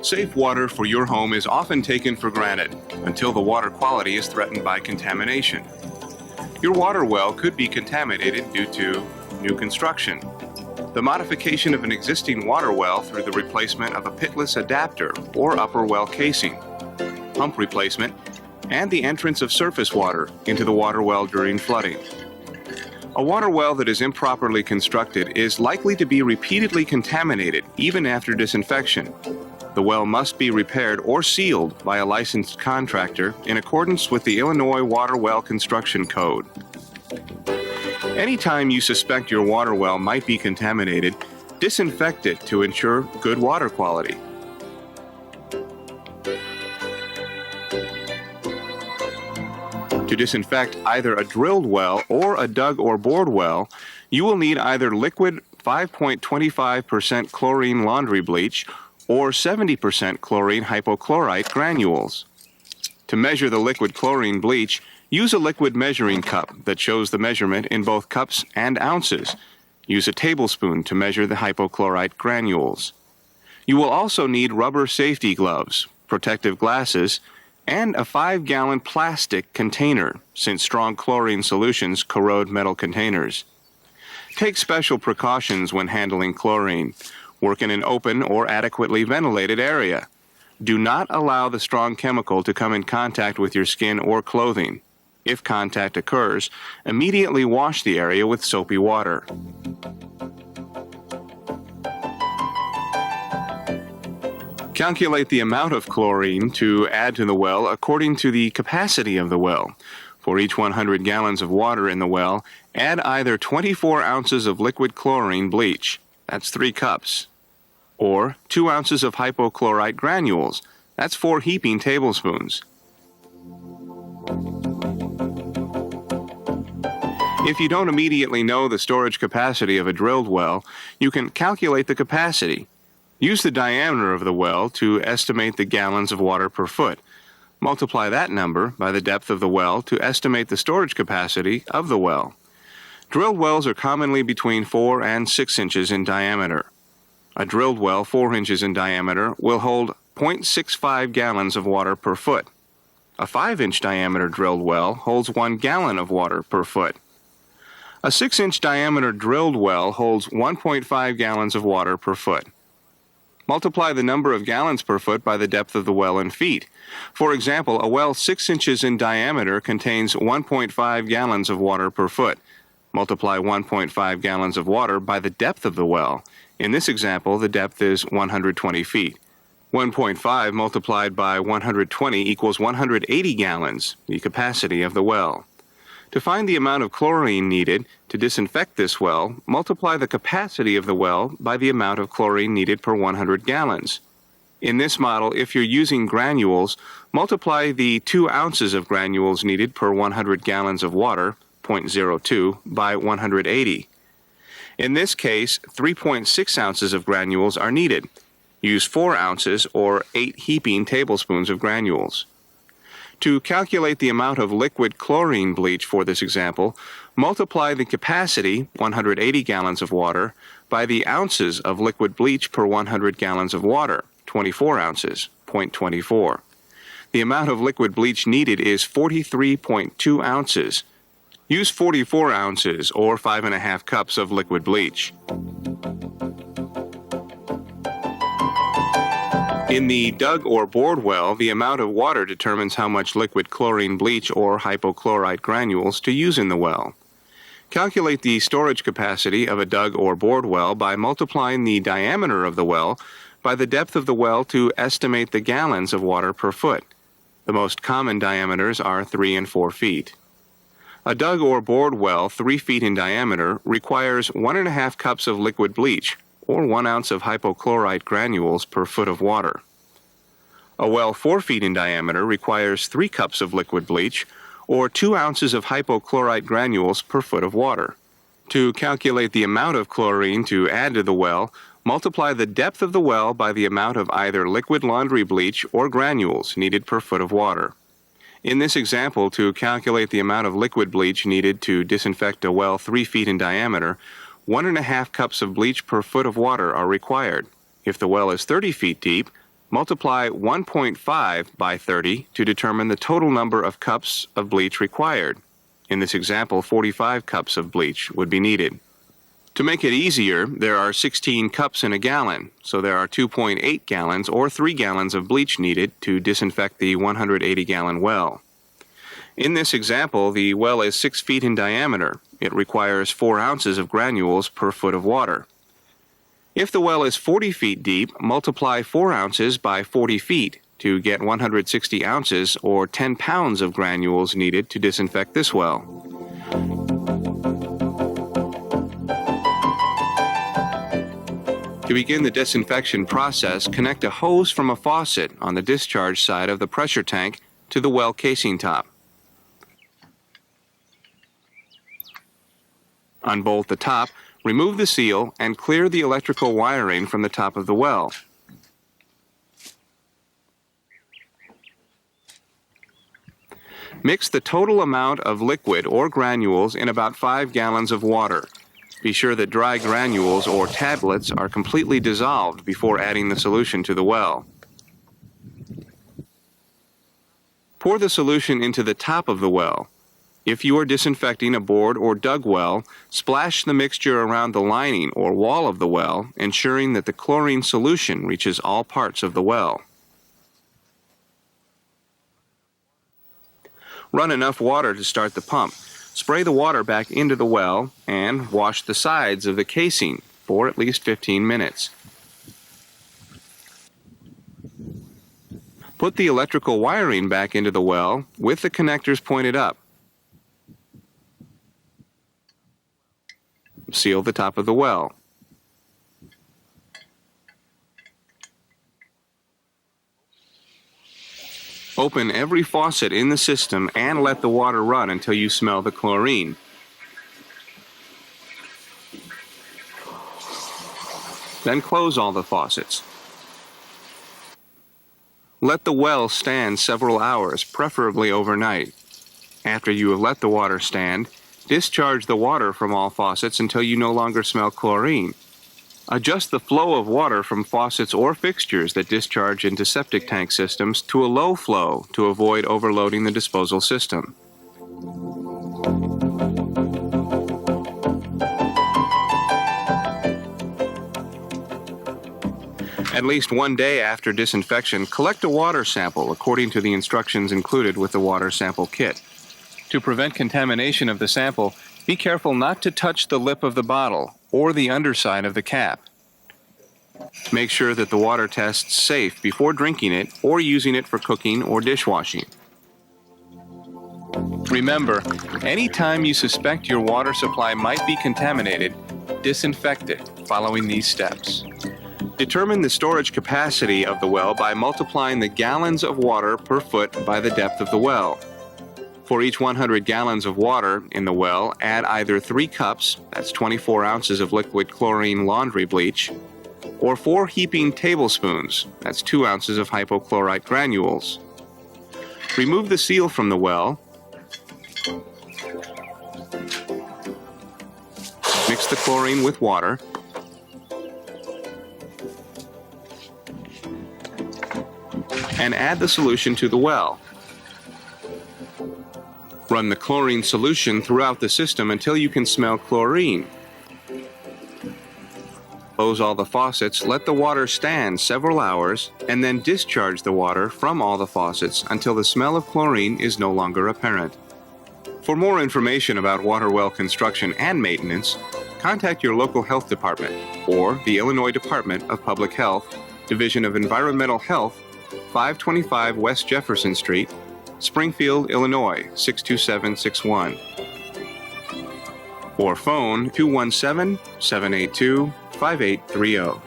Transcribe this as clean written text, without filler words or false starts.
Safe water for your home is often taken for granted until the water quality is threatened by contamination. Your water well could be contaminated due to new construction, the modification of an existing water well through the replacement of a pitless adapter or upper well casing, pump replacement, and the entrance of surface water into the water well during flooding. A water well that is improperly constructed is likely to be repeatedly contaminated even after disinfection. The well must be repaired or sealed by a licensed contractor in accordance with the Illinois Water Well Construction Code. Anytime you suspect your water well might be contaminated, disinfect it to ensure good water quality. To disinfect either a drilled well or a dug or bored well, you will need either liquid 5.25% chlorine laundry bleach or 70% chlorine hypochlorite granules. To measure the liquid chlorine bleach, use a liquid measuring cup that shows the measurement in both cups and ounces. Use a tablespoon to measure the hypochlorite granules. You will also need rubber safety gloves, protective glasses, and a 5-gallon plastic container, since strong chlorine solutions corrode metal containers. Take special precautions when handling chlorine. Work in an open or adequately ventilated area. Do not allow the strong chemical to come in contact with your skin or clothing. If contact occurs, immediately wash the area with soapy water. Calculate the amount of chlorine to add to the well according to the capacity of the well. For each 100 gallons of water in the well, add either 24 ounces of liquid chlorine bleach, that's 3 cups, or 2 ounces of hypochlorite granules, that's 4 heaping tablespoons. If you don't immediately know the storage capacity of a drilled well, you can calculate the capacity. Use the diameter of the well to estimate the gallons of water per foot. Multiply that number by the depth of the well to estimate the storage capacity of the well. Drilled wells are commonly between 4 and 6 inches in diameter. A drilled well 4 inches in diameter will hold 0.65 gallons of water per foot. A 5-inch diameter drilled well holds 1 gallon of water per foot. A 6-inch diameter drilled well holds 1.5 gallons of water per foot. Multiply the number of gallons per foot by the depth of the well in feet. For example, a well 6 inches in diameter contains 1.5 gallons of water per foot. Multiply 1.5 gallons of water by the depth of the well. In this example, the depth is 120 feet. 1.5 multiplied by 120 equals 180 gallons, the capacity of the well. To find the amount of chlorine needed to disinfect this well, multiply the capacity of the well by the amount of chlorine needed per 100 gallons. In this model, if you're using granules, multiply the 2 ounces of granules needed per 100 gallons of water, 0.02, by 180. In this case, 3.6 ounces of granules are needed. Use 4 ounces or 8 heaping tablespoons of granules. To calculate the amount of liquid chlorine bleach for this example, multiply the capacity, 180 gallons of water, by the ounces of liquid bleach per 100 gallons of water, 24 ounces, 0.24. The amount of liquid bleach needed is 43.2 ounces. Use 44 ounces or 5½ cups of liquid bleach. In the dug or bored well, the amount of water determines how much liquid chlorine bleach or hypochlorite granules to use in the well. Calculate the storage capacity of a dug or bored well by multiplying the diameter of the well by the depth of the well to estimate the gallons of water per foot. The most common diameters are 3 and 4 feet. A dug or bored well 3 feet in diameter requires 1½ cups of liquid bleach, or 1 ounce of hypochlorite granules per foot of water. A well 4 feet in diameter requires 3 cups of liquid bleach, or 2 ounces of hypochlorite granules per foot of water. To calculate the amount of chlorine to add to the well, Multiply the depth of the well by the amount of either liquid laundry bleach or granules needed per foot of water. In this example, to calculate the amount of liquid bleach needed to disinfect a well 3 feet in diameter, 1.5 cups of bleach per foot of water are required. If the well is 30 feet deep, multiply 1.5 by 30 to determine the total number of cups of bleach required. In this example, 45 cups of bleach would be needed. To make it easier, there are 16 cups in a gallon, so there are 2.8 gallons or 3 gallons of bleach needed to disinfect the 180-gallon well. In this example, the well is 6 feet in diameter. It requires 4 ounces of granules per foot of water. If the well is 40 feet deep, multiply 4 ounces by 40 feet to get 160 ounces or 10 pounds of granules needed to disinfect this well. To begin the disinfection process, connect a hose from a faucet on the discharge side of the pressure tank to the well casing top. Unbolt the top, remove the seal, and clear the electrical wiring from the top of the well. Mix the total amount of liquid or granules in about 5 gallons of water. Be sure that dry granules or tablets are completely dissolved before adding the solution to the well. Pour the solution into the top of the well. If you are disinfecting a bored or dug well, splash the mixture around the lining or wall of the well, ensuring that the chlorine solution reaches all parts of the well. Run enough water to start the pump. Spray the water back into the well and wash the sides of the casing for at least 15 minutes. Put the electrical wiring back into the well with the connectors pointed up. Seal the top of the well. Open every faucet in the system and let the water run until you smell the chlorine. Then close all the faucets. Let the well stand several hours, preferably overnight. After you have let the water stand, discharge the water from all faucets until you no longer smell chlorine. Adjust the flow of water from faucets or fixtures that discharge into septic tank systems to a low flow to avoid overloading the disposal system. At least one day after disinfection, collect a water sample according to the instructions included with the water sample kit. To prevent contamination of the sample, be careful not to touch the lip of the bottle or the underside of the cap. Make sure that the water tests safe before drinking it or using it for cooking or dishwashing. Remember, anytime you suspect your water supply might be contaminated, disinfect it following these steps. Determine the storage capacity of the well by multiplying the gallons of water per foot by the depth of the well. For each 100 gallons of water in the well, add either 3 cups, that's 24 ounces of liquid chlorine laundry bleach, or 4 heaping tablespoons, that's 2 ounces of hypochlorite granules. Remove the seal from the well. Mix the chlorine with water. And add the solution to the well. Run the chlorine solution throughout the system until you can smell chlorine. Close all the faucets, let the water stand several hours, and then discharge the water from all the faucets until the smell of chlorine is no longer apparent. For more information about water well construction and maintenance, contact your local health department or the Illinois Department of Public Health, Division of Environmental Health, 525 West Jefferson Street, Springfield, Illinois, 62761. Or phone 217-782-5830.